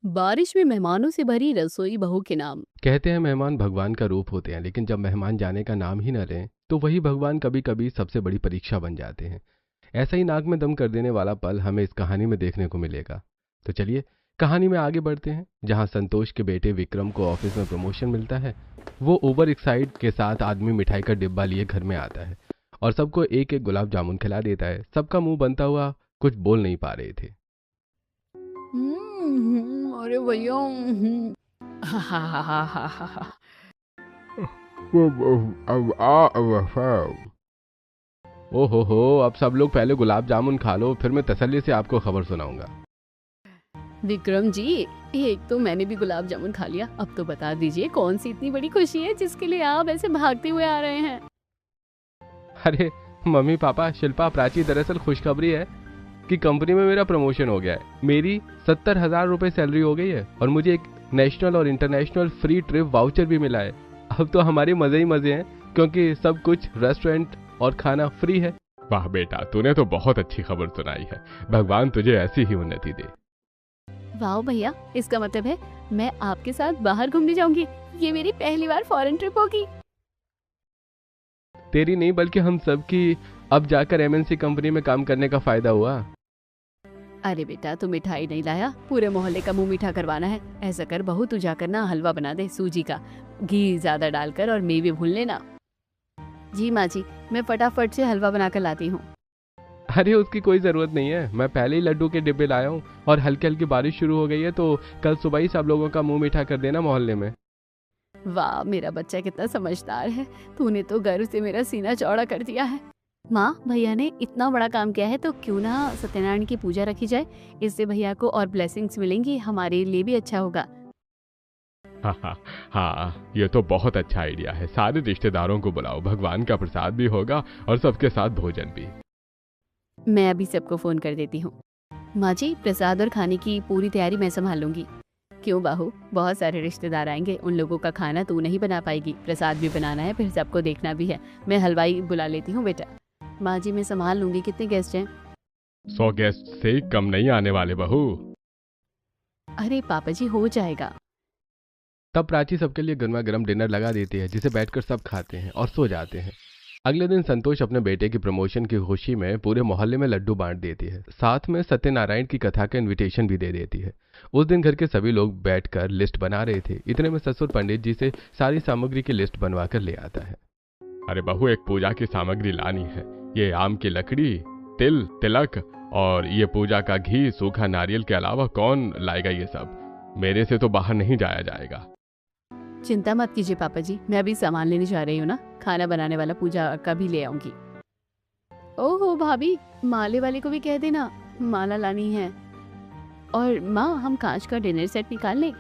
बारिश में मेहमानों से भरी रसोई बहू के नाम। कहते हैं मेहमान भगवान का रूप होते हैं, लेकिन जब मेहमान जाने का नाम ही न लें तो वही भगवान कभी कभी सबसे बड़ी परीक्षा बन जाते हैं। ऐसा ही नाक में दम कर देने वाला पल हमें इस कहानी में देखने को मिलेगा। तो चलिए कहानी में आगे बढ़ते हैं, जहां संतोष के बेटे विक्रम को ऑफिस में प्रमोशन मिलता है। वो ओवर एक्साइट के साथ आदमी मिठाई का डिब्बा लिए घर में आता है और सबको एक एक गुलाब जामुन खिला देता है। सबका मुंह बनता हुआ कुछ बोल नहीं पा रहे थे। अरे भैया। हा हा हा हा हा हा हा। ओहो, अब सब लोग पहले गुलाब जामुन खा लो, फिर मैं तसल्ली से आपको खबर सुनाऊंगा। विक्रम जी, एक तो मैंने भी गुलाब जामुन खा लिया, अब तो बता दीजिए कौन सी इतनी बड़ी खुशी है जिसके लिए आप ऐसे भागते हुए आ रहे हैं। अरे मम्मी पापा शिल्पा प्राची, दरअसल खुशखबरी है कि कंपनी में मेरा प्रमोशन हो गया है। मेरी 70,000 रुपए सैलरी हो गई है और मुझे एक नेशनल और इंटरनेशनल फ्री ट्रिप वाउचर भी मिला है। अब तो हमारे मजे ही मजे हैं, क्योंकि सब कुछ रेस्टोरेंट और खाना फ्री है। वाह बेटा, तूने तो बहुत अच्छी खबर सुनाई है। भगवान तुझे ऐसी ही उन्नति दे। वाह भैया, इसका मतलब है मैं आपके साथ बाहर घूमने जाऊंगी। ये मेरी पहली बार फॉरेन ट्रिप होगी। तेरी नहीं बल्कि हम सब की अब जाकर एमएनसी कंपनी में काम करने का फायदा हुआ। अरे बेटा, तू मिठाई नहीं लाया, पूरे मोहल्ले का मुंह मीठा करवाना है। ऐसा कर बहू, तू जाकर ना हलवा बना दे सूजी का, घी ज्यादा डालकर, और मेवे भून लेना। जी माँ जी, मैं फटाफट से हलवा बनाकर लाती हूँ। अरे उसकी कोई जरूरत नहीं है, मैं पहले ही लड्डू के डिब्बे लाया हूँ और हल्की हल्की बारिश शुरू हो गई है, तो कल सुबह ही सब लोगों का मुंह मीठा कर देना मोहल्ले में। वाह, मेरा बच्चा कितना समझदार है। तूने तो गर्व से मेरा सीना चौड़ा कर दिया है। माँ, भैया ने इतना बड़ा काम किया है तो क्यों ना सत्यनारायण की पूजा रखी जाए। इससे भैया को और ब्लेसिंग्स मिलेंगी, हमारे लिए भी अच्छा होगा। हाँ हाँ हाँ, ये तो बहुत अच्छा आइडिया है। सारे रिश्तेदारों को बुलाओ, भगवान का प्रसाद भी होगा और सबके साथ भोजन भी। मैं अभी सबको फोन कर देती हूँ। माँ जी, प्रसाद और खाने की पूरी तैयारी मैं संभाल लूंगी। क्यों बाहू, बहुत सारे रिश्तेदार आएंगे, उन लोगों का खाना तू नहीं बना पाएगी, प्रसाद भी बनाना है, फिर सबको देखना भी है। मैं हलवाई बुला लेती हूँ बेटा। माँ जी, मैं संभाल लूंगी। कितने गेस्ट हैं? 100 गेस्ट से कम नहीं आने वाले बहू। अरे पापा जी, हो जाएगा। तब प्राची सबके लिए गर्मा गर्म डिनर लगा देती है, जिसे बैठकर सब खाते हैं और सो जाते हैं। अगले दिन संतोष अपने बेटे की प्रमोशन की खुशी में पूरे मोहल्ले में लड्डू बांट देती है, साथ में सत्यनारायण की कथा का इनविटेशन भी दे देती है। उस दिन घर के सभी लोग बैठकर लिस्ट बना रहे थे। इतने में ससुर पंडित जी से सारी सामग्री की लिस्ट बनवा कर ले आता है। अरे बहू, एक पूजा की सामग्री लानी है। ये आम की लकड़ी, तिल, तिलक और ये पूजा का घी, सूखा नारियल के अलावा कौन लाएगा ये सब? मेरे से तो बाहर नहीं जाया जाएगा। चिंता मत कीजिए पापा जी, मैं अभी सामान लेने जा रही हूँ ना। खाना बनाने वाला पूजा का भी ले आऊंगी। ओहो भाभी, माले वाले को भी कह देना माला लानी है। और माँ, हम कांच का डिनर सेट निकाल लें?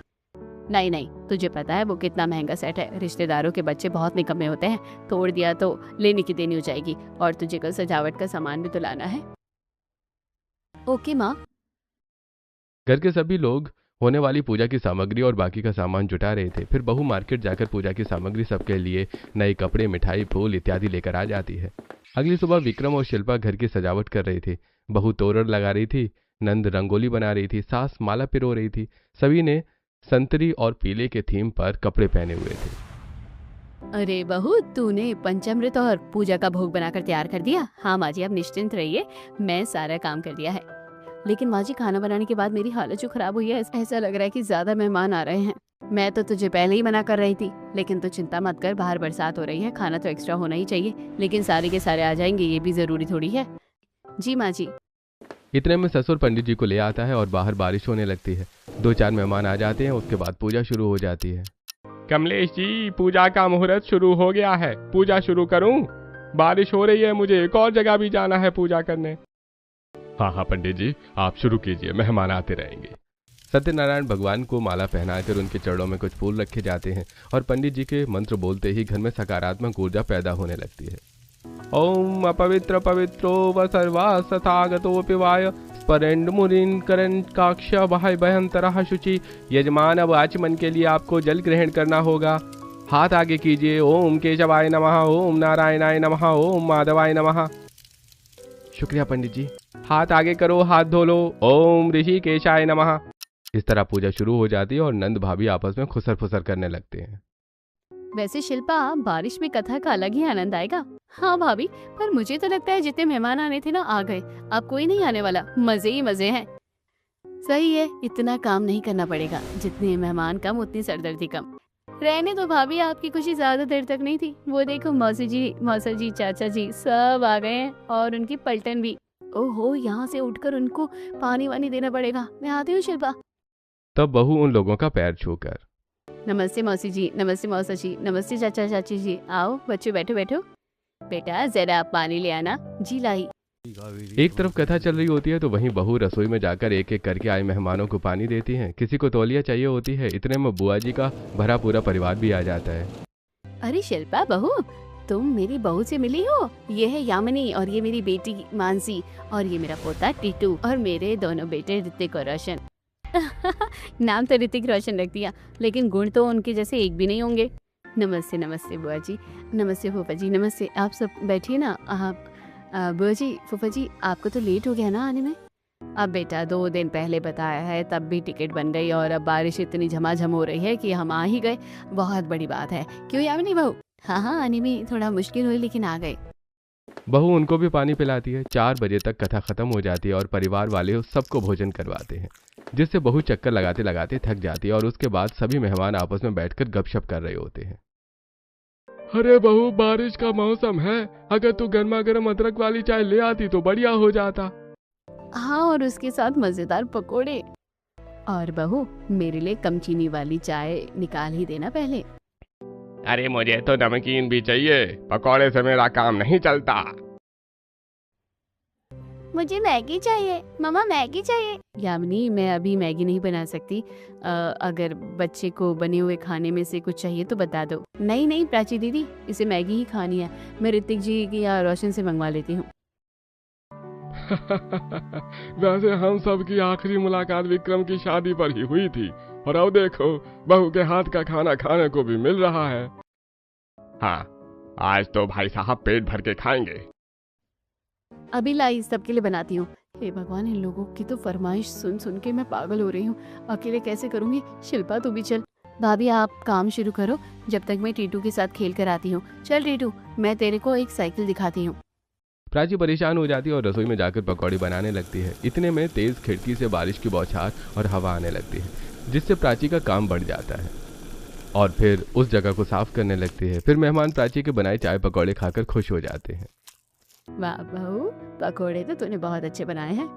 नहीं नहीं, तुझे पता है वो कितना महंगा सेट है। रिश्तेदारों के बच्चे बहुत निकम्मे होते हैं, तोड़ दिया तो लेने की देनी हो जाएगी। और तुझे कल सजावट का सामान भी तो लाना है। ओके माँ। घर के सभी लोग होने वाली पूजा की सामग्री और बाकी का सामान जुटा रहे थे। फिर बहू मार्केट जाकर पूजा की सामग्री सबके लिए नए कपड़े, मिठाई, फूल इत्यादि लेकर आ जाती है। अगली सुबह विक्रम और शिल्पा घर की सजावट कर रहे थे। बहू तोरण लगा रही थी, नंद रंगोली बना रही थी, सास माला पिरो रही थी। सभी ने संतरी और पीले के थीम पर कपड़े पहने हुए थे। अरे बहू, तूने पंचामृत और पूजा का भोग बनाकर तैयार कर दिया? हाँ माँ जी, आप निश्चिंत रहिए, मैं सारा काम कर दिया है। लेकिन माँ जी, खाना बनाने के बाद मेरी हालत जो खराब हुई है, ऐसा लग रहा है कि ज्यादा मेहमान आ रहे हैं। मैं तो तुझे पहले ही मना कर रही थी, लेकिन तू चिंता मत कर, बाहर बरसात हो रही है, खाना तो एक्स्ट्रा होना ही चाहिए। लेकिन सारे के सारे आ जाएंगे, ये भी जरूरी थोड़ी है। जी माँ जी। इतने में ससुर पंडित जी को ले आता है और बाहर बारिश होने लगती है। 2-4 मेहमान आ जाते हैं, उसके बाद पूजा शुरू हो जाती है। कमलेश जी, पूजा का मुहूर्त शुरू हो गया है, पूजा शुरू करूं? बारिश हो रही है, मुझे एक और जगह भी जाना है पूजा करने। हाँ हाँ पंडित जी, आप शुरू कीजिए, मेहमान आते रहेंगे। सत्यनारायण भगवान को माला पहनाकर उनके चरणों में कुछ फूल रखे जाते हैं और पंडित जी के मंत्र बोलते ही घर में सकारात्मक ऊर्जा पैदा होने लगती है। ओम अपवित्र पवित्रो व सर्वास तथागतोऽपि वाय स्परेण्ड मुरीन करण काक्ष बाह्य भयंतरः शुचि। यजमान, अब आचमन के लिए आपको जल ग्रहण करना होगा। हाथ आगे कीजिए। ओम केशवाय नमः, ओम नारायणाय नमः, ओम माधवाय नमः। शुक्रिया पंडित जी। हाथ आगे करो, हाथ धो लो। ओम ऋषिकेशाय नमः। इस तरह पूजा शुरू हो जाती है और नंद भाभी आपस में खुसर फुसर करने लगते हैं। वैसे शिल्पा, बारिश में कथा का अलग ही आनंद आएगा। हाँ भाभी, पर मुझे तो लगता है जितने मेहमान आने थे ना आ गए, अब कोई नहीं आने वाला। मजे ही मजे हैं। सही है, इतना काम नहीं करना पड़ेगा। जितने मेहमान कम उतनी सरदर्दी कम। रहने तो भाभी, आपकी खुशी ज्यादा देर तक नहीं थी। वो देखो मौसी जी, मौसा जी, चाचा जी सब आ गए हैं और उनकी पलटन भी। ओहो, यहाँ से उठकर उनको पानी वानी देना पड़ेगा। मैं आती हूँ शिल्पा। तब बहू उन लोगों का पैर छूकर, नमस्ते मौसी जी, नमस्ते मौसा जी, नमस्ते चाचा चाची जी। आओ बच्चों, बैठो बैठो। बेटा जरा आप पानी ले आना। जी लाई। एक तरफ कथा चल रही होती है तो वहीं बहू रसोई में जाकर एक एक करके आए मेहमानों को पानी देती हैं। किसी को तौलिया चाहिए होती है। इतने में बुआ जी का भरा पूरा परिवार भी आ जाता है। अरे शिल्पा बहू, तुम मेरी बहू से मिली हो? ये है यामिनी और ये मेरी बेटी मानसी और ये मेरा पोता टीटू और मेरे दोनों बेटे ऋतिक और रोशन। नाम तो ऋतिक रोशन रख दिया, लेकिन गुण तो उनके जैसे एक भी नहीं होंगे। नमस्ते नमस्ते बुआ जी, नमस्ते फूफा जी, नमस्ते। आप सब बैठिए ना। आप बुआ जी, फूफा जी, आपको तो लेट हो गया ना आने में? अब बेटा 2 दिन पहले बताया है, तब भी टिकट बन गई और अब बारिश इतनी झमाझम हो रही है कि हम आ ही गए। बहुत बड़ी बात है। क्यों यामिनी बहू? हाँ, आने में थोड़ा मुश्किल हुई लेकिन आ गए। बहू उनको भी पानी पिलाती है। 4 बजे तक कथा खत्म हो जाती है और परिवार वाले उस सबको भोजन करवाते हैं, जिससे बहू चक्कर लगाते लगाते थक जाती है और उसके बाद सभी मेहमान आपस में बैठकर गपशप कर रहे होते हैं। अरे बहू, बारिश का मौसम है, अगर तू गर्मा गर्म अदरक वाली चाय ले आती तो बढ़िया हो जाता। हाँ, और उसके साथ मजेदार पकोड़े। और बहू, मेरे लिए कम चीनी वाली चाय निकाल ही देना पहले। अरे मुझे तो नमकीन भी चाहिए, पकौड़े से मेरा काम नहीं चलता। मुझे मैगी चाहिए, मम्मा मैगी चाहिए। यामिनी, मैं अभी मैगी नहीं बना सकती। अगर बच्चे को बने हुए खाने में से कुछ चाहिए तो बता दो। नहीं नहीं प्राची दीदी, इसे मैगी ही खानी है। मैं ऋतिक जी की या रोशन से मंगवा लेती हूँ। वैसे हम सब की आखिरी मुलाकात विक्रम की शादी पर ही हुई थी और अब देखो बहू के हाथ का खाना खाने को भी मिल रहा है। हाँ, आज तो भाई साहब पेट भर के खाएंगे। अभी लाई सबके लिए बनाती हूँ। हे भगवान, इन लोगों की तो फरमाइश सुन सुन के मैं पागल हो रही हूँ। अकेले कैसे करूँगी? शिल्पा तू भी चल। भाभी आप काम शुरू करो, जब तक मैं टीटू के साथ खेल कर आती हूँ। चल टीटू, मैं तेरे को एक साइकिल दिखाती हूँ। प्राची परेशान हो जाती है और रसोई में जाकर पकौड़े बनाने लगती है। इतने में तेज खिड़की से बारिश की बौछार और हवा आने लगती है, जिससे प्राची का काम बढ़ जाता है और फिर उस जगह को साफ करने लगती है। फिर मेहमान प्राची के बनाए चाय पकौड़े खाकर खुश हो जाते हैं। वाह बहू, पकोड़े तो तूने बहुत अच्छे बनाए हैं।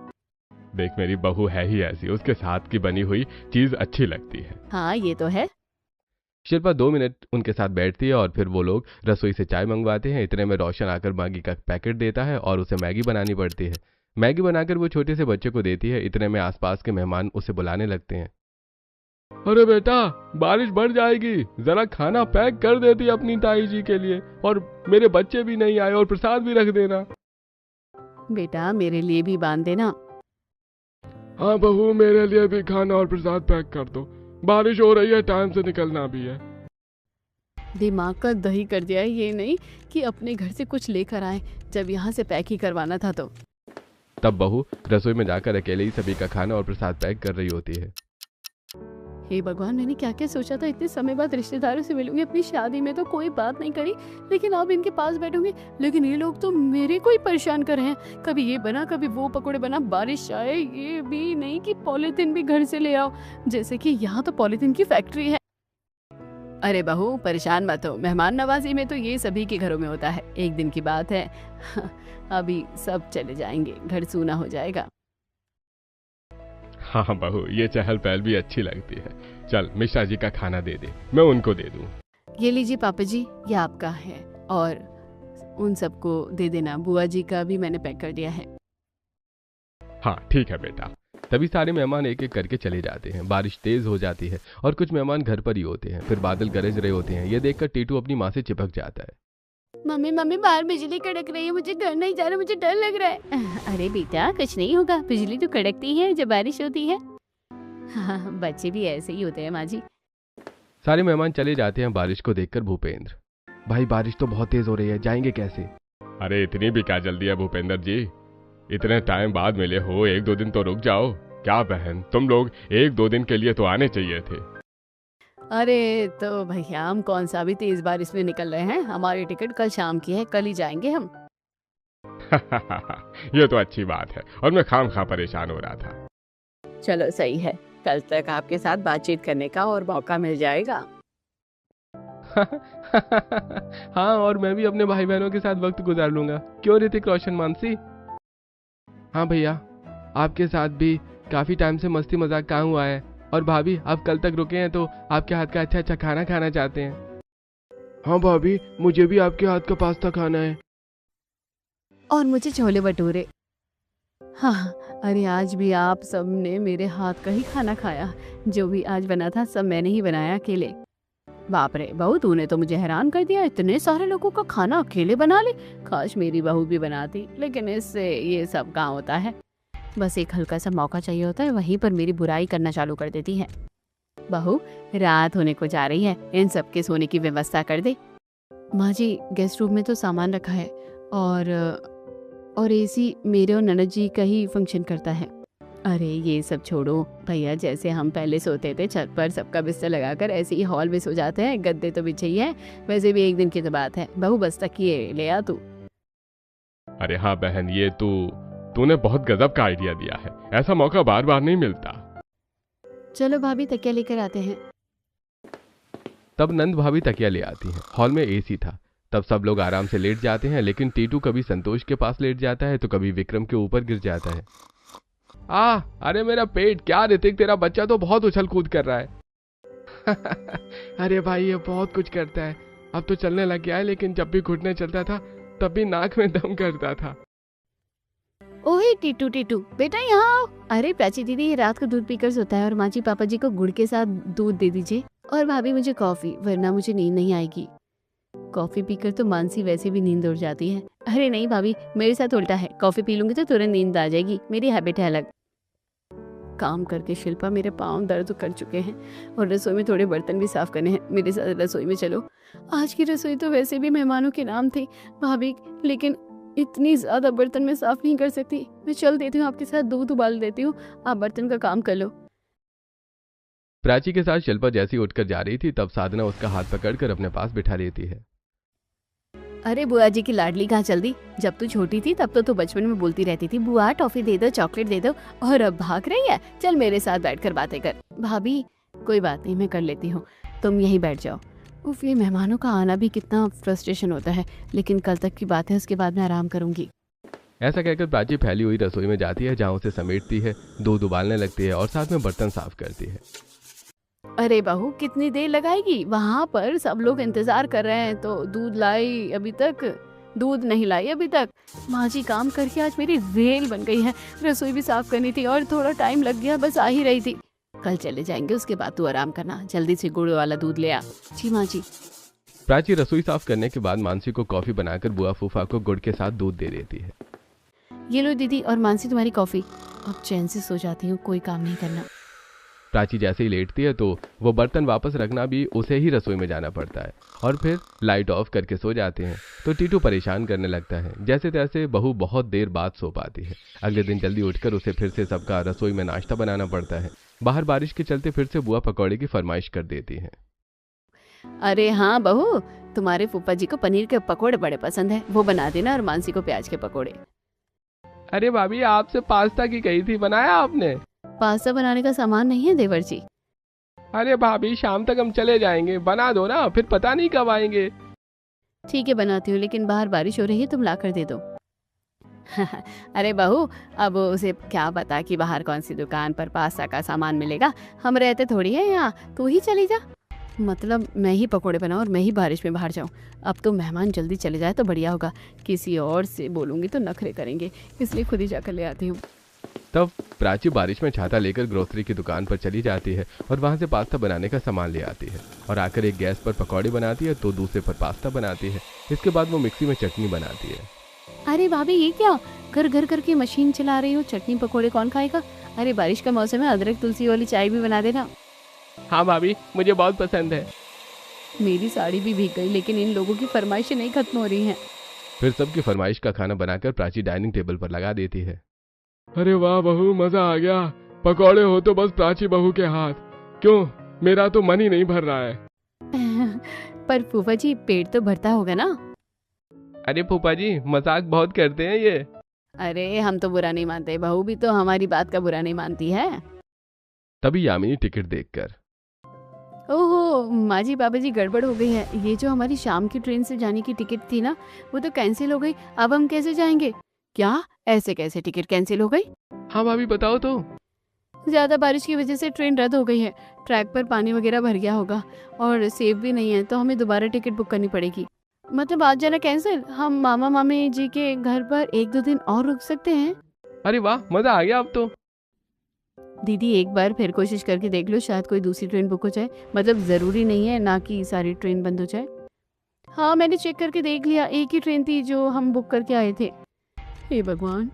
देख, मेरी बहू है ही ऐसी, उसके साथ की बनी हुई चीज अच्छी लगती है। हाँ ये तो है। शिल्पा 2 मिनट उनके साथ बैठती है और फिर वो लोग रसोई से चाय मंगवाते हैं। इतने में रोशन आकर मैगी का पैकेट देता है और उसे मैगी बनानी पड़ती है। मैगी बनाकर वो छोटे से बच्चे को देती है। इतने में आसपास के मेहमान उसे बुलाने लगते हैं। अरे बेटा, बारिश बढ़ जाएगी, जरा खाना पैक कर देती अपनी ताई जी के लिए, और मेरे बच्चे भी नहीं आए, और प्रसाद भी रख देना। बेटा मेरे लिए भी बांध देना। हाँ बहू, मेरे लिए भी खाना और प्रसाद पैक कर दो। बारिश हो रही है, टाइम से निकलना भी है। दिमाग का दही कर दिया है, ये नहीं कि अपने घर से कुछ लेकर आए जब यहाँ से पैक ही करवाना था तो। तब बहू रसोई में जाकर अकेले ही सभी का खाना और प्रसाद पैक कर रही होती है। हे भगवान, मैंने क्या क्या सोचा था। इतने समय बाद रिश्तेदारों से मिलूंगी, अपनी शादी में तो कोई बात नहीं करी, लेकिन अब इनके पास बैठूंगी। लेकिन ये लोग तो मेरे को ही परेशान कर रहे हैं। कभी ये बना, कभी वो पकोड़े बना। बारिश आए, ये भी नहीं कि पॉलीथिन भी घर से ले आओ, जैसे कि यहाँ तो पॉलीथिन की फैक्ट्री है। अरे बहू परेशान मत हो, मेहमान नवाजी में तो ये सभी के घरों में होता है। एक दिन की बात है, अभी सब चले जाएंगे, घर सूना हो जाएगा। हाँ बहू, ये चहल पहल भी अच्छी लगती है। चल मिश्रा जी का खाना दे दे, मैं उनको दे दूं। ये लीजिए पापा जी, ये आपका है, और उन सबको दे देना। बुआ जी का भी मैंने पैक कर दिया है। हाँ ठीक है बेटा। तभी सारे मेहमान एक एक करके चले जाते हैं। बारिश तेज हो जाती है और कुछ मेहमान घर पर ही होते हैं। फिर बादल गरज रहे होते हैं। ये देखकर टीटू अपनी माँ से चिपक जाता है। मम्मी मम्मी, बाहर बिजली कड़क रही है, मुझे घर नहीं जा रहा, मुझे डर लग रहा है। अरे बेटा कुछ नहीं होगा, बिजली तो कड़कती है जब बारिश होती है। हाँ, बच्चे भी ऐसे ही होते हैं माँ जी। सारे मेहमान चले जाते हैं। बारिश को देखकर भूपेंद्र, भाई बारिश तो बहुत तेज हो रही है, जाएंगे कैसे? अरे इतनी भी क्या जल्दी है भूपेंद्र जी, इतने टाइम बाद मिले हो, 1-2 दिन तो रुक जाओ, क्या बहन, तुम लोग 1-2 दिन के लिए तो आने चाहिए थे। अरे तो भैया हम कौन सा भी तेज बारिश में निकल रहे हैं, हमारी टिकट कल शाम की है, कल ही जाएंगे हम। ये तो अच्छी बात है, और मैं खामखा परेशान हो रहा था। चलो सही है, कल तक आपके साथ बातचीत करने का और मौका मिल जाएगा। हाँ, और मैं भी अपने भाई बहनों के साथ वक्त गुजार लूंगा। क्यों ऋतिक रोशन मानसी? हाँ भैया, आपके साथ भी काफी टाइम से मस्ती मजाक कहाँ हुआ है। और भाभी, आप कल तक रुके हैं तो आपके हाथ का अच्छा अच्छा खाना खाना चाहते हैं। हाँ भाभी, मुझे भी आपके हाथ का पास्ता खाना है। और मुझे छोले भटूरे। हाँ, अरे आज भी आप सब ने मेरे हाथ का ही खाना खाया। जो भी आज बना था सब मैंने ही बनाया अकेले। बाप रे बहू, तूने तो मुझे हैरान कर दिया, इतने सारे लोगों का खाना अकेले बना ले। काश मेरी बहू भी बनाती, लेकिन इससे ये सब कहाँ होता है। बस एक हल्का सा मौका चाहिए होता है, वहीं पर मेरी बुराई करना चालू कर देती है। बहू, रात होने को जा रही है, इन सब के सोने की व्यवस्था कर दे। माँ जी, गेस्ट रूम में तो सामान रखा है और एसी मेरे और ननद जी का ही फंक्शन करता है। अरे ये सब छोड़ो भैया, जैसे हम पहले सोते थे छत पर सबका बिस्तर लगाकर, ऐसे ही हॉल में सो जाते हैं। गद्दे तो बिछे ही है, वैसे भी एक दिन की तो बात है। बहू बस तकिए ले आ तू। अरे हाँ बहन, ये तूने बहुत गजब का आइडिया दिया है, ऐसा मौका बार बार नहीं मिलता। चलो भाभी, तकिया लेकर आते हैं। तब नंद भाभी तकिया ले आती हैं। हॉल में एसी था। तब सब लोग आराम से लेट जाते हैं, लेकिन टीटू कभी संतोष के पास लेट जाता है तो कभी विक्रम के ऊपर गिर जाता है। अरे मेरा पेट! क्या ऋतिक, तेरा बच्चा तो बहुत उछल कूद कर रहा है। अरे भाई, ये बहुत कुछ करता है। अब तो चलने लग गया है, लेकिन जब भी घुटने चलता था तब भी नाक में दम करता था। ओहे टीटू टीटू बेटा, यहाँ आओ। अरे प्राची दीदी, ये रात को दूध पीकर सोता है, और माँ जी पापा जी को गुड़ के साथ दूध दे दीजिए। और भाभी मुझे कॉफी, वरना मुझे नींद नहीं आएगी। कॉफी पीकर तो मानसी वैसे भी नींद उड़ जाती है। अरे नहीं भाभी, मेरे साथ उल्टा है, कॉफी पी लूंगी तो तुरंत नींद आ जाएगी, मेरी हैबिट है अलग। काम करके शिल्पा मेरे पाँव दर्द कर चुके हैं, और रसोई में थोड़े बर्तन भी साफ करने हैं। मेरे साथ रसोई में चलो। आज की रसोई तो वैसे भी मेहमानों के नाम थी भाभी, लेकिन इतनी ज्यादा बर्तन में साफ नहीं कर सकती। मैं चल देती हूँ, आपके साथ दूध उबाल देती हूँ, आप बर्तन का काम कर लो। प्राची के साथ शिल्पा जैसी उठकर जा रही थी, तब साधना उसका हाथ पकड़कर अपने पास बिठा लेती है। अरे बुआ जी की लाडली कहाँ चल दी? जब तू छोटी थी तब तो तू बचपन में बोलती रहती थी, बुआ टॉफी दे दो, चॉकलेट दे दो, और अब भाग रही है। चल मेरे साथ बैठकर बातें कर। भाभी कोई बात नहीं, मैं कर लेती हूँ, तुम यहीं बैठ जाओ। उफ, ये मेहमानों का आना भी कितना फ्रस्ट्रेशन होता है, लेकिन कल तक की बात है, उसके बाद मैं आराम करूंगी। ऐसा कहकर प्राची फैली हुई रसोई में जाती है, जहाँ उसे समेटती है, दूध उबालने लगती है और साथ में बर्तन साफ करती है। अरे बहू, कितनी देर लगाएगी? वहाँ पर सब लोग इंतजार कर रहे हैं, तो दूध लाई अभी तक? दूध नहीं लाई अभी तक? माँ जी काम करके आज मेरी रेल बन गई है। रसोई भी साफ करनी थी और थोड़ा टाइम लग गया, बस आ ही रही थी। कल चले जाएंगे, उसके बाद तू आराम करना। जल्दी से गुड़ वाला दूध ले आ। जी माँ जी। प्राची रसोई साफ करने के बाद मानसी को कॉफी बनाकर बुआ फूफा को गुड़ के साथ दूध दे देती है। ये लो दीदी और मानसी तुम्हारी कॉफी। अब चैन से सो जाती हूँ, कोई काम नहीं करना। प्राची जैसे ही लेटती है तो वो बर्तन वापस रखना भी उसे ही रसोई में जाना पड़ता है, और फिर लाइट ऑफ करके सो जाते हैं। तो टीटू परेशान करने लगता है। जैसे तैसे बहू बहुत देर बाद सो पाती है। अगले दिन जल्दी उठकर उसे फिर से सबका रसोई में नाश्ता बनाना पड़ता है। बाहर बारिश के चलते फिर से बुआ पकौड़े की फरमाइश कर देती है। अरे हाँ बहू, तुम्हारे फूफा जी को पनीर के पकोड़े बड़े पसंद है, वो बना देना, और मानसी को प्याज के पकोड़े। अरे भाभी, आपसे पास्ता की कही थी, बनाया आपने? पास्ता बनाने का सामान नहीं है देवर जी। अरे भाभी, शाम तक हम चले जाएंगे, बना दो ना, फिर पता नहीं कब आएंगे। ठीक है बनाती हूँ, लेकिन बाहर बारिश हो रही है, तुम ला कर दे दो। अरे बहू, अब उसे क्या पता कि बाहर कौन सी दुकान पर पास्ता का सामान मिलेगा। हम रहते थोड़ी है यहाँ, तू ही चली जा। मतलब मैं ही पकोड़े बनाऊं और मैं ही बारिश में बाहर जाऊं। अब तो मेहमान जल्दी चले जाए तो बढ़िया होगा, किसी और से बोलूंगी तो नखरे करेंगे, इसलिए खुद ही जाकर ले आती हूँ। तब प्राची बारिश में छाता लेकर ग्रोसरी की दुकान पर चली जाती है और वहां से पास्ता बनाने का सामान ले आती है, और आकर एक गैस पर पकौड़े बनाती है तो दूसरे पर पास्ता बनाती है। इसके बाद वो मिक्सी में चटनी बनाती है। अरे भाभी, ये क्या घर घर करके मशीन चला रही हो? चटनी पकोड़े कौन खाएगा? अरे बारिश का मौसम है, अदरक तुलसी वाली चाय भी बना देना। हाँ भाभी, मुझे बहुत पसंद है। मेरी साड़ी भी भीग गई, लेकिन इन लोगों की फरमाइशें नहीं खत्म हो रही हैं। फिर सबकी फरमाइश का खाना बनाकर प्राची डाइनिंग टेबल पर लगा देती है। अरे वाह बहू, मजा आ गया। पकौड़े हो तो बस प्राची बहू के हाथ। क्यों, मेरा तो मन ही नहीं भर रहा है। पर फूफा जी पेट तो भरता होगा ना। अरे फूफा जी मजाक बहुत करते हैं ये। अरे हम तो बुरा नहीं मानते, बहू भी तो हमारी बात का बुरा नहीं मानती है। तभी यामिनी टिकट देखकर, ओहो माँ जी पापा जी गड़बड़ हो गई है। ये जो हमारी शाम की ट्रेन से जाने की टिकट थी ना, वो तो कैंसिल हो गई। अब हम कैसे जाएंगे? क्या ऐसे कैसे टिकट कैंसिल हो गई? हाँ भाभी बताओ तो। ज्यादा बारिश की वजह से ट्रेन रद्द हो गई है। ट्रैक पर पानी वगैरह भर गया होगा और सेफ भी नहीं है, तो हमें दोबारा टिकट बुक करनी पड़ेगी। मतलब आज जाना कैंसिल। हम मामा मामी जी के घर पर 1-2 दिन और रुक सकते हैं। अरे वाह, मजा आ गया अब तो। दीदी एक बार फिर कोशिश करके देख लो, शायद कोई दूसरी ट्रेन बुक हो जाए। मतलब जरूरी नहीं है ना कि सारी ट्रेन बंद हो जाए। हाँ मैंने चेक करके देख लिया, एक ही ट्रेन थी जो हम बुक करके आए थे। हे भगवान,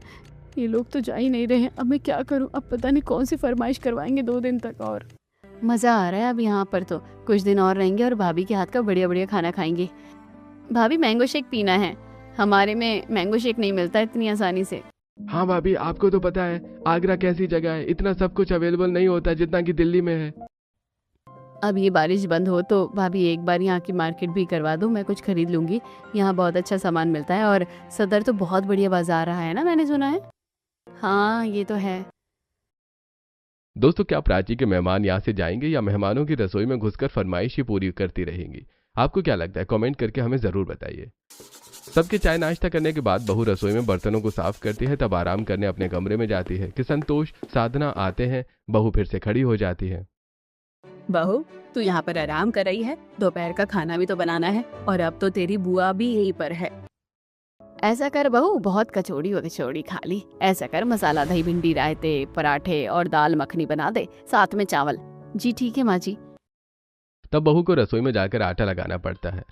ये लोग तो जा ही नहीं रहे हैं। अब मैं क्या करूं? अब पता नहीं कौन सी फरमाइश करवाएंगे 2 दिन तक। और मज़ा आ रहा है अब यहाँ पर, तो कुछ दिन और रहेंगे और भाभी के हाथ का बढ़िया बढ़िया खाना खाएंगे। भाभी मैंगो शेक पीना है, हमारे में मैंगो शेक नहीं मिलता इतनी आसानी से। हाँ भाभी, आपको तो पता है आगरा कैसी जगह है, इतना सब कुछ अवेलेबल नहीं होता जितना कि दिल्ली में है। अब ये बारिश बंद हो तो भाभी एक बार यहाँ की मार्केट भी करवा दो, मैं कुछ खरीद लूंगी। यहाँ बहुत अच्छा सामान मिलता है और सदर तो बहुत बढ़िया बाजार रहा है ना, मैंने सुना है। हाँ ये तो है। दोस्तों, क्या प्राची के मेहमान यहाँ से जाएंगे या मेहमानों की रसोई में घुसकर फरमाइश ही पूरी करती रहेंगी? आपको क्या लगता है? कमेंट करके हमें जरूर बताइए। सबके चाय नाश्ता करने के बाद बहू रसोई में बर्तनों को साफ करती है, तब आराम करने अपने कमरे में जाती है कि संतोष साधना आते हैं। बहू फिर से खड़ी हो जाती है। बहू तू यहाँ पर आराम कर रही है, दोपहर का खाना भी तो बनाना है और अब तो तेरी बुआ भी यहीं पर है। ऐसा कर बहू, बहुत कचौड़ी और कचौड़ी खा ली। ऐसा कर मसाला दही भिंडी रायते पराठे और दाल मखनी बना दे, साथ में चावल। जी ठीक है माँ जी। तब बहू को रसोई में जाकर आटा लगाना पड़ता है।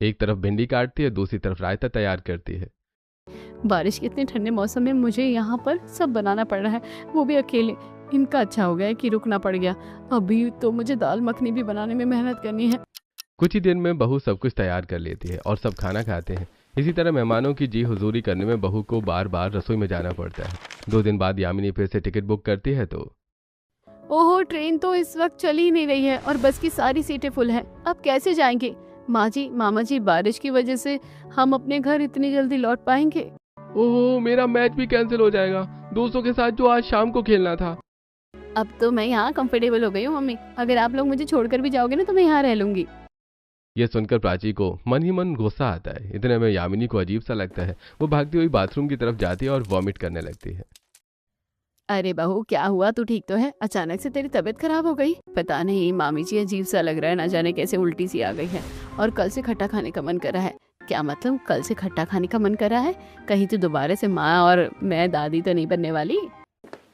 एक तरफ भिंडी काटती है, दूसरी तरफ रायता तैयार करती है। बारिश के इतने ठंडे मौसम में मुझे यहाँ पर सब बनाना पड़ रहा है, वो भी अकेले। इनका अच्छा हो गया कि रुकना पड़ गया, अभी तो मुझे दाल मखनी भी बनाने में मेहनत करनी है। कुछ ही दिन में बहू सब कुछ तैयार कर लेती है और सब खाना खाते हैं। इसी तरह मेहमानों की जी हुजूरी करने में बहू को बार बार रसोई में जाना पड़ता है। 2 दिन बाद यामिनी फिर से टिकट बुक करती है तो ओहो ट्रेन तो इस वक्त चल ही नहीं रही है और बस की सारी सीटें फुल हैं। अब कैसे जाएंगे? माँ जी मामा जी, बारिश की वजह से हम अपने घर इतनी जल्दी लौट पाएंगे? ओहो, मेरा मैच भी कैंसिल हो जाएगा, दोस्तों के साथ जो आज शाम को खेलना था। अब तो मैं यहाँ कंफर्टेबल हो गई हूँ मम्मी, अगर आप लोग मुझे छोड़कर भी जाओगे ना तो मैं यहाँ रह लूंगी। यह सुनकर प्राची को मन ही मन गुस्सा आता है। इतने में यामिनी को अजीब सा लगता है। वो भागती हुई बाथरूम की तरफ जाती है और वॉमिट करने लगती है। अरे बहू क्या हुआ? तू ठीक तो है? अचानक से तेरी तबीयत खराब हो गई। पता नहीं मामी जी, अजीब सा लग रहा है, ना जाने कैसे उल्टी सी आ गई है और कल से खट्टा खाने का मन कर रहा है। क्या मतलब कल से खट्टा खाने का मन कर रहा है? कहीं तो दोबारा से माँ और मैं दादी तो नहीं बनने वाली?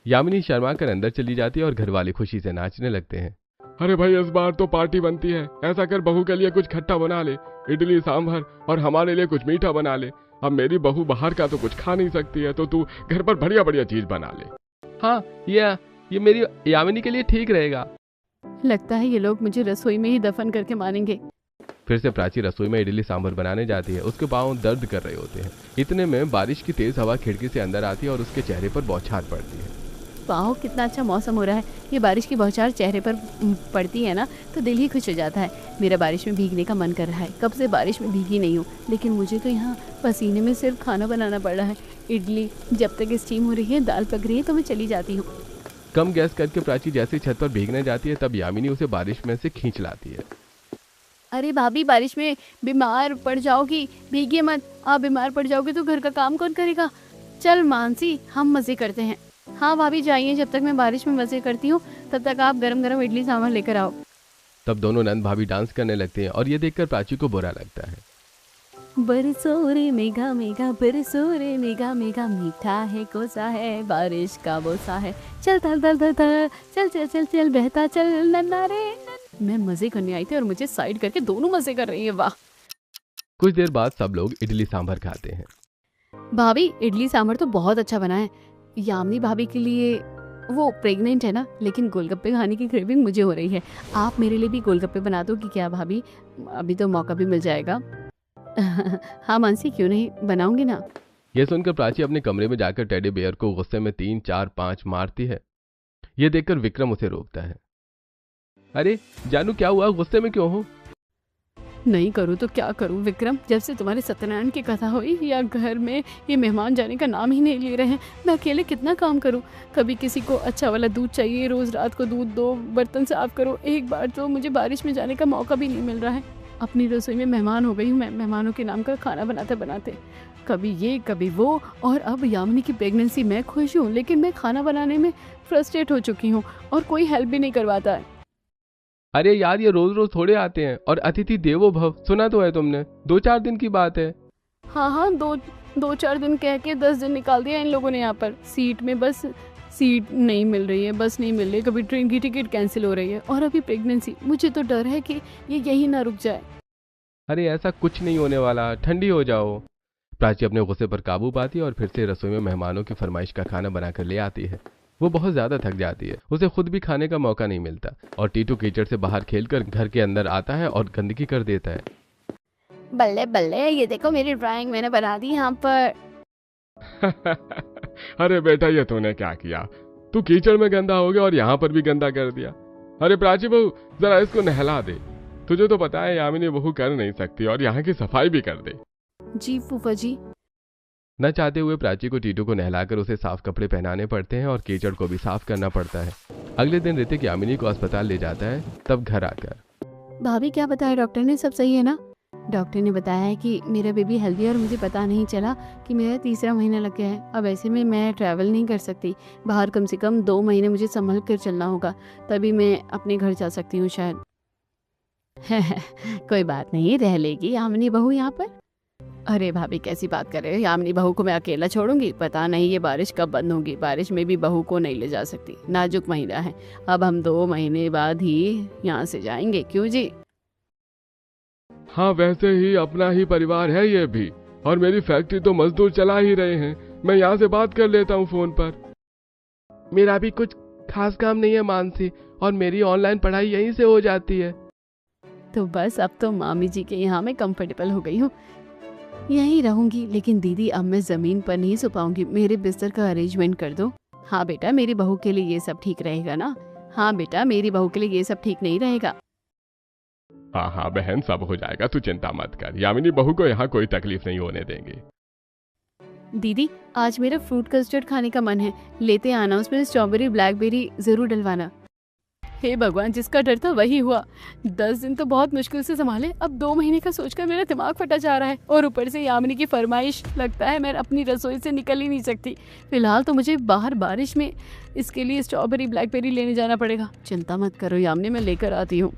यामिनी शर्मा कर अंदर चली जाती है और घर वाले खुशी से नाचने लगते हैं। अरे भाई, इस बार तो पार्टी बनती है। ऐसा कर, बहू के लिए कुछ खट्टा बना ले, इडली सांभर, और हमारे लिए कुछ मीठा बना ले। अब मेरी बहू बाहर का तो कुछ खा नहीं सकती है, तो तू घर पर बढ़िया बढ़िया चीज बना ले। हाँ, ये मेरी यामिनी के लिए ठीक रहेगा। लगता है ये लोग मुझे रसोई में ही दफन करके मानेंगे। फिर से प्राची रसोई में इडली सांभर बनाने जाती है। उसके पांव दर्द कर रहे होते हैं। इतने में बारिश की तेज हवा खिड़की से अंदर आती है और उसके चेहरे पर बौछार पड़ती है। वाह कितना अच्छा मौसम हो रहा है। ये बारिश की बौछार चेहरे पर पड़ती है ना तो दिल ही खुश हो जाता है। मेरा बारिश में भीगने का मन कर रहा है, कब से बारिश में भीगी नहीं हूँ, लेकिन मुझे तो यहाँ पसीने में सिर्फ खाना बनाना पड़ रहा है। इडली जब तक स्टीम हो रही है, दाल पक रही है तो मैं चली जाती हूँ। कम गैस करके प्राची जैसे छत पर भीगने जाती है, तब यामिनी उसे बारिश में से खींच लाती है। अरे भाभी, बारिश में बीमार पड़ जाओगी, भीगिए मत। आप बीमार पड़ जाओगे तो घर का काम कौन करेगा? चल मानसी, हम मजे करते हैं। हाँ भाभी जाइए, जब तक मैं बारिश में मजे करती हूँ तब तक आप गरम गरम इडली सांभर लेकर आओ। तब दोनों नंद भाभी डांस करने लगते हैं और ये देखकर प्राची को बुरा लगता है। बरसो रे मेघा मेघा, बरसो रे मेघा मेघा, मीठा है कोसा है, बारिश का बोसा है, चल तल तल तल तल, चल चल चल चल बहता चल नन्ना रे। मैं मजे करने आई थी और मुझे साइड करके दोनों मजे कर रही है। वाह। कुछ देर बाद सब लोग इडली सांभर खाते हैं। भाभी इडली सांभर तो बहुत अच्छा बना है। यामिनी भाभी के लिए, वो प्रेग्नेंट है ना, लेकिन गोलगप्पे खाने की क्रेविंग मुझे हो रही है। आप मेरे लिए भी गोलगप्पे बना दो कि क्या भाभी? अभी तो मौका भी मिल जाएगा। हाँ मानसी, क्यों नहीं, बनाऊंगी ना। यह सुनकर प्राची अपने कमरे में जाकर टेडी बेयर को गुस्से में 3 4 5 मारती है। ये देखकर विक्रम उसे रोकता है। अरे जानू, क्या हुआ, गुस्से में क्यों हो? नहीं करूँ तो क्या करूँ विक्रम, जब से तुम्हारे सत्यनारायण की कथा हुई या घर में ये मेहमान जाने का नाम ही नहीं ले रहे हैं। मैं अकेले कितना काम करूँ। कभी किसी को अच्छा वाला दूध चाहिए, रोज रात को दूध दो, बर्तन साफ करो। एक बार तो मुझे बारिश में जाने का मौका भी नहीं मिल रहा है। अपनी रसोई में मेहमान हो गई हूँ मैं, मेहमानों के नाम का खाना बनाते बनाते, कभी ये कभी वो। और अब यामिनी की प्रेगनेंसी, मैं खुश हूँ लेकिन मैं खाना बनाने में फ्रस्ट्रेट हो चुकी हूँ और कोई हेल्प भी नहीं करवाता है। अरे यार, ये रोज रोज थोड़े आते हैं, और अतिथि देवो भव सुना तो है तुमने, 2-4 दिन की बात है। हाँ, 2-4 दिन कह के 10 दिन निकाल दिया इन लोगों ने। यहाँ पर सीट में बस सीट नहीं मिल रही है, बस नहीं मिल रही, कभी ट्रेन की टिकट कैंसिल हो रही है, और अभी प्रेगनेंसी। मुझे तो डर है कि ये यही ना रुक जाए। अरे ऐसा कुछ नहीं होने वाला, ठंडी हो जाओ। प्राची अपने गुस्से पर काबू पाती है और फिर से रसोई में मेहमानों की फरमाइश का खाना बनाकर ले आती है। वो बहुत ज्यादा थक जाती है, उसे खुद भी खाने का मौका नहीं मिलता, और टीटू कीचड़ से बाहर खेलकर घर के अंदर आता है और गंदगी कर देता है। बल्ले बल्ले, ये देखो मेरी ड्राइंग मैंने बना दी यहाँ पर। अरे बेटा, ये तूने क्या किया? तू कीचड़ में गंदा हो गया और यहाँ पर भी गंदा कर दिया। अरे प्राची बहू, जरा इसको नहला दे। तुझे तो पता है यामिनी बहू कर नहीं सकती, और यहाँ की सफाई भी कर दे। जी फूफा जी। न चाहते हुए प्राची को टीटू को नहलाकर उसे साफ कपड़े पहनाने पड़ते हैं और कीचड़ को भी साफ करना पड़ता है। अगले दिन ऋतिक यामिनी को अस्पताल ले जाता है। तब घर आकर, भाभी क्या बताया डॉक्टर ने, सब सही है ना? डॉक्टर ने बताया है कि मेरा बेबी हेल्दी है और मुझे पता नहीं चला कि मेरा 3रा महीना लग गया है। अब ऐसे में मैं ट्रैवल नहीं कर सकती बाहर, कम से कम 2 महीने मुझे संभल कर चलना होगा, तभी मैं अपने घर जा सकती हूँ शायद। कोई बात नहीं, रह लेगी यामिनी बहू यहाँ पर। अरे भाभी कैसी बात कर रहे हो, यामिनी बहू को मैं अकेला छोड़ूंगी? पता नहीं ये बारिश कब बंद होगी, बारिश में भी बहू को नहीं ले जा सकती, नाजुक महीना है। अब हम 2 महीने बाद ही यहाँ से जाएंगे, क्यों जी? हाँ, वैसे ही अपना ही परिवार है ये भी, और मेरी फैक्ट्री तो मजदूर चला ही रहे हैं। मैं यहाँ से बात कर लेता हूँ फोन पर। मेरा भी कुछ खास काम नहीं है मानसी, और मेरी ऑनलाइन पढ़ाई यहीं से हो जाती है। तो बस अब तो मामी जी के यहाँ मैं कंफर्टेबल हो गई हूँ, यहीं रहूंगी। लेकिन दीदी अब मैं जमीन पर नहीं सो पाऊंगी, मेरे बिस्तर का अरेंजमेंट कर दो। हाँ बेटा, मेरी बहू के लिए ये सब ठीक रहेगा ना? हाँ बेटा, मेरी बहू के लिए ये सब ठीक नहीं रहेगा। हाँ हाँ बहन, सब हो जाएगा, तू चिंता मत कर। यामिनी बहू को यहाँ कोई तकलीफ नहीं होने देंगे। दीदी आज मेरा फ्रूट कस्टर्ड खाने का मन है, लेते आना, उसमें स्ट्रॉबेरी ब्लैकबेरी जरूर डलवाना। हे भगवान, जिसका डर था वही हुआ। 10 दिन तो बहुत मुश्किल से संभाले, अब 2 महीने का सोचकर मेरा दिमाग फटा जा रहा है। और ऊपर से यामिनी की फरमाइश, लगता है मैं अपनी रसोई से निकल ही नहीं सकती। फिलहाल तो मुझे बाहर बारिश में इसके लिए स्ट्रॉबेरी ब्लैकबेरी लेने जाना पड़ेगा। चिंता मत करो यामिनी, मैं लेकर आती हूँ।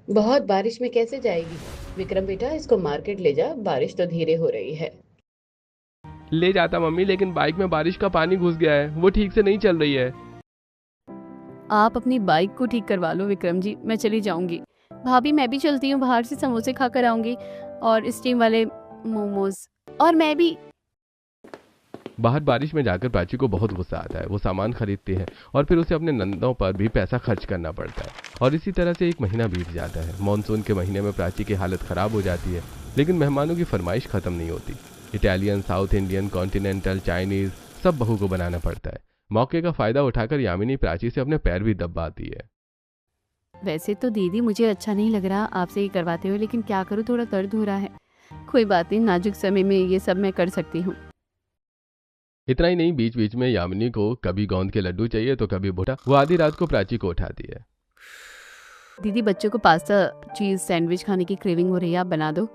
बहुत बारिश में कैसे जाएगी? विक्रम बेटा, इसको मार्केट ले जा, बारिश तो धीरे हो रही है। ले जाता मम्मी, लेकिन बाइक में बारिश का पानी घुस गया है, वो ठीक से नहीं चल रही है। आप अपनी बाइक को ठीक करवा लो विक्रम जी, मैं चली जाऊंगी। भाभी मैं भी चलती हूँ, बाहर से समोसे खा कर आऊंगी और स्टीम वाले मोमोज। और मैं भी। बाहर बारिश में जाकर प्राची को बहुत गुस्सा आता है। वो सामान खरीदती है और फिर उसे अपने नंदों पर भी पैसा खर्च करना पड़ता है, और इसी तरह से 1 महीना बीत जाता है। मॉनसून के महीने में प्राची की हालत खराब हो जाती है, लेकिन मेहमानों की फरमाइश खत्म नहीं होती। Italian, south Indian, continental, Chinese सब बहू को बनाना पड़ता है। मौके का फायदा उठाकर यामिनी प्राची से अपने पैर भी दबाती है। वैसे तो दीदी मुझे अच्छा नहीं लग रहा आपसे ये करवाते हुए, लेकिन क्या करूँ, थोड़ा दर्द हो रहा है। कोई बात नहीं, नाजुक समय में ये सब मैं कर सकती हूँ। इतना ही नहीं, बीच बीच में यामिनी को कभी गोंद के लड्डू चाहिए तो कभी भुट्टा। वो आधी रात को प्राची को उठाती है। दीदी बच्चों को पास्ता चीज सैंडविच खाने की क्रेविंग हो रही है, आप बना दो।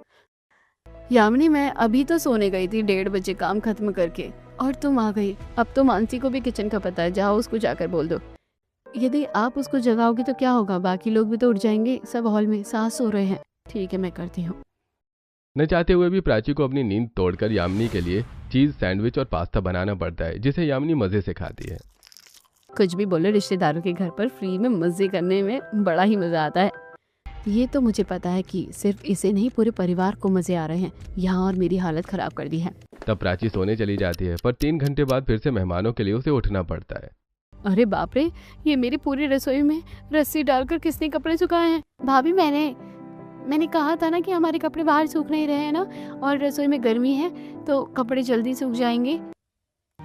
यामिनी मैं अभी तो सोने गई थी 1:30 बजे काम खत्म करके, और तुम आ गई। अब तो मानसी को भी किचन का पता है, जाओ उसको जाकर बोल दो। यदि आप उसको जगाओगे तो क्या होगा, बाकी लोग भी तो उठ जाएंगे, सब हॉल में सास सो रहे हैं। ठीक है, मैं करती हूँ। न चाहते हुए भी प्राची को अपनी नींद तोड़कर यामिनी के लिए चीज सैंडविच और पास्ता बनाना पड़ता है, जिसे यामिनी मजे से खाती है। कुछ भी बोले, रिश्तेदारों के घर पर फ्री में मजे करने में बड़ा ही मजा आता है। ये तो मुझे पता है कि सिर्फ इसे नहीं, पूरे परिवार को मजे आ रहे हैं यहाँ, और मेरी हालत खराब कर दी है। तब प्राची सोने चली जाती है, पर 3 घंटे बाद फिर से मेहमानों के लिए उसे उठना पड़ता है। अरे बाप रे, ये मेरी पूरी रसोई में रस्सी डालकर किसने कपड़े सुखाए हैं? भाभी मैंने कहा था ना कि हमारे कपड़े बाहर सूख नहीं रहे हैं ना, और रसोई में गर्मी है तो कपड़े जल्दी सूख जाएंगे।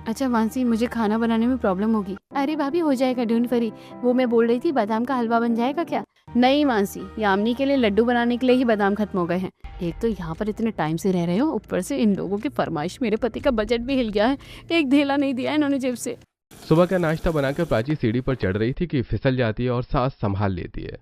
अच्छा मानसी, मुझे खाना बनाने में प्रॉब्लम होगी। अरे भाभी हो जाएगा, डोंट वरी। वो मैं बोल रही थी बादाम का हलवा बन जाएगा क्या? नहीं मानसी, यामिनी के लिए लड्डू बनाने के लिए ही बादाम खत्म हो गए हैं। एक तो यहाँ पर इतने टाइम से रह रहे हो, ऊपर से इन लोगों की फरमाइश, मेरे पति का बजट भी हिल गया है। एक धेला नहीं दिया इन्होंने जेब से। सुबह का नाश्ता बनाकर प्राची सीढ़ी पर चढ़ रही थी कि फिसल जाती है और सांस संभाल लेती है।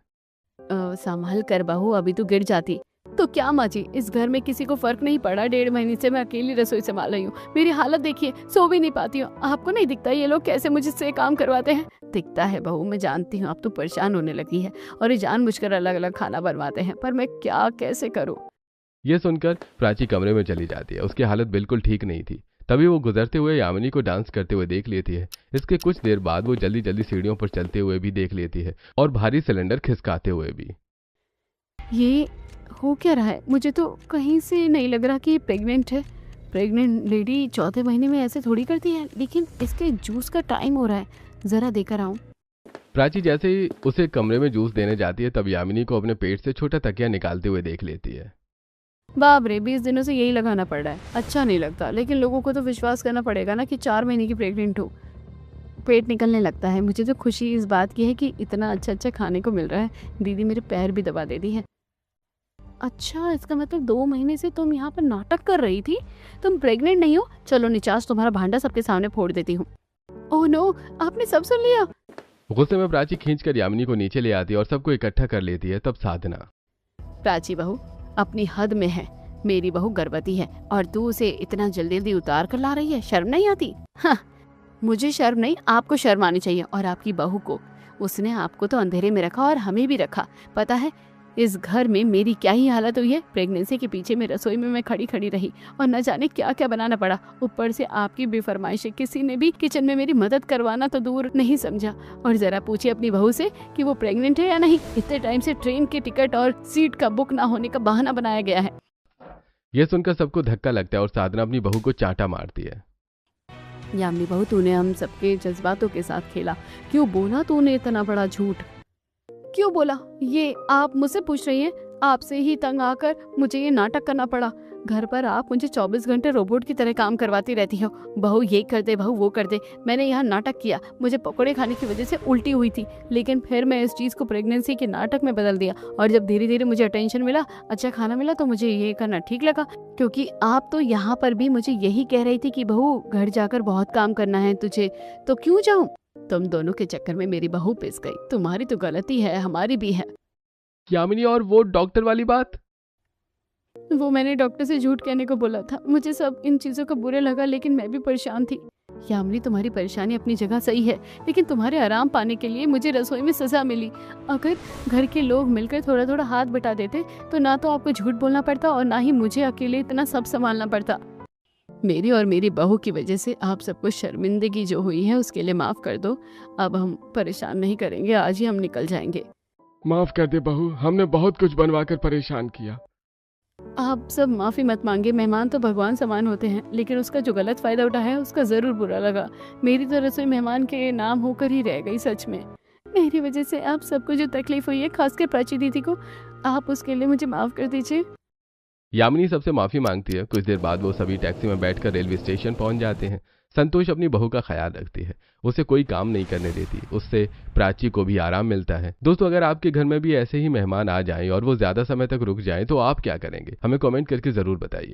संभाल कर बहू, अभी तो गिर जाती। तो क्या माँ जी, इस घर में किसी को फर्क नहीं पड़ा। 1.5 महीने से मैं अकेली रसोई संभाल रही हूँ। मेरी हालत देखिए, सो भी नहीं पाती हूँ। आपको नहीं दिखता ये लोग कैसे मुझसे काम करवाते हैं? दिखता है बहू, मैं जानती हूँ आप तो परेशान होने लगी है और ये जानबूझकर अलग अलग खाना बनवाते हैं, पर मैं क्या कैसे करूँ? ये सुनकर प्राची कमरे में चली जाती है। उसकी हालत बिल्कुल ठीक नहीं थी। तभी वो गुजरते हुए यामिनी को डांस करते हुए देख लेती है। इसके कुछ देर बाद वो जल्दी जल्दी सीढ़ियों पर चलते हुए भी देख लेती है और भारी सिलेंडर खिसकाते हुए भी। ये हो क्या रहा है? मुझे तो कहीं से नहीं लग रहा कि ये प्रेग्नेंट है। प्रेग्नेंट लेडी 4थे महीने में ऐसे थोड़ी करती है। लेकिन इसके जूस का टाइम हो रहा है, जरा देकर आऊं। प्राची जैसे ही उसे कमरे में जूस देने जाती है तब यामिनी को अपने पेट से छोटा तकिया निकालते हुए देख लेती है। बाप रे, 20 दिनों से यही लगाना पड़ रहा है। अच्छा नहीं लगता, लेकिन लोगों को तो विश्वास करना पड़ेगा ना कि 4 महीने की प्रेग्नेंट हो। पेट निकलने लगता है। मुझे तो खुशी इस बात की है कि इतना अच्छा अच्छा खाने को मिल रहा है। दीदी मेरे पैर भी दबा देती है। अच्छा, इसका मतलब 2 महीने से तुम यहाँ पर नाटक कर रही थी। तुम प्रेग्नेंट नहीं हो? चलो निचास, तुम्हारा भांडा सबके सामने फोड़ देती हूँ। ओह नो, आपने सब सुन लिया। गुस्से में प्राची खींचकर यामिनी को नीचे ले आती है और सबको इकट्ठा कर लेती है। तब साधना, प्राची बहू अपनी हद में है। मेरी बहू गर्भवती है और तू उसे इतना जल्दी जल्दी उतार कर ला रही है। शर्म नहीं आती? हाँ, मुझे शर्म नहीं, आपको शर्म आनी चाहिए। और आपकी बहू को। उसने आपको तो अंधेरे में रखा और हमें भी रखा। पता है इस घर में मेरी क्या ही हालत हुई है। प्रेगनेंसी के पीछे में रसोई में मैं खड़ी खड़ी रही और न जाने क्या क्या बनाना पड़ा। ऊपर से आपकी बेफरमाइश। किसी ने भी किचन में मेरी मदद करवाना तो दूर नहीं समझा। और जरा पूछिए अपनी बहू से कि वो प्रेग्नेंट है या नहीं। इतने टाइम से ट्रेन के टिकट और सीट का बुक ना होने का बहाना बनाया गया है। यह सुनकर सबको धक्का लगता है और साधना अपनी बहू को चांटा मारती है। यामिनी बहू, तूने हम सबके जज्बातों के साथ खेला। क्यों बोला तूने इतना बड़ा झूठ? क्यों बोला ये आप मुझसे पूछ रही हैं? आपसे ही तंग आकर मुझे ये नाटक करना पड़ा। घर पर आप मुझे 24 घंटे रोबोट की तरह काम करवाती रहती हो। बहू ये कर दे, बहू वो कर दे। मैंने यहाँ नाटक किया, मुझे पकौड़े खाने की वजह से उल्टी हुई थी, लेकिन फिर मैं इस चीज़ को प्रेगनेंसी के नाटक में बदल दिया। और जब धीरे धीरे मुझे अटेंशन मिला, अच्छा खाना मिला, तो मुझे ये करना ठीक लगा। क्योंकि आप तो यहाँ पर भी मुझे यही कह रही थी कि बहू घर जाकर बहुत काम करना है तुझे, तो क्यों जाऊँ? तुम दोनों के चक्कर में मेरी बहू पिस गई। तुम्हारी तो गलती है, हमारी भी है। यामिनी, और वो डॉक्टर वाली बात? वो मैंने डॉक्टर से झूठ कहने को बोला था। मुझे सब इन चीजों का बुरा लगा, लेकिन मैं भी परेशान थी। यामिनी, तुम्हारी परेशानी अपनी जगह सही है, लेकिन तुम्हारे आराम पाने के लिए मुझे रसोई में सजा मिली। अगर घर के लोग मिलकर थोड़ा थोड़ा हाथ बटा देते तो ना तो आपको झूठ बोलना पड़ता और ना ही मुझे अकेले इतना सब संभालना पड़ता। मेरी और मेरी बहू की वजह से आप सबको शर्मिंदगी जो हुई है उसके लिए माफ कर दो। अब हम परेशान नहीं करेंगे, आज ही हम निकल जाएंगे। माफ कर दे बहू, हमने बहुत कुछ बनवाकर परेशान किया। आप सब माफी मत मांगे। मेहमान तो भगवान समान होते हैं, लेकिन उसका जो गलत फायदा उठाया है उसका जरूर बुरा लगा। मेरी तो रसोई मेहमान के नाम होकर ही रह गई। सच में मेरी वजह से आप सबको जो तकलीफ हुई है, खासकर प्राची दीदी को, आप उसके लिए मुझे माफ कर दीजिए। यामिनी सबसे माफी मांगती है। कुछ देर बाद वो सभी टैक्सी में बैठकर रेलवे स्टेशन पहुंच जाते हैं। संतोष अपनी बहू का ख्याल रखती है, उसे कोई काम नहीं करने देती। उससे प्राची को भी आराम मिलता है। दोस्तों, अगर आपके घर में भी ऐसे ही मेहमान आ जाएं और वो ज्यादा समय तक रुक जाएं तो आप क्या करेंगे? हमें कमेंट करके जरूर बताइए।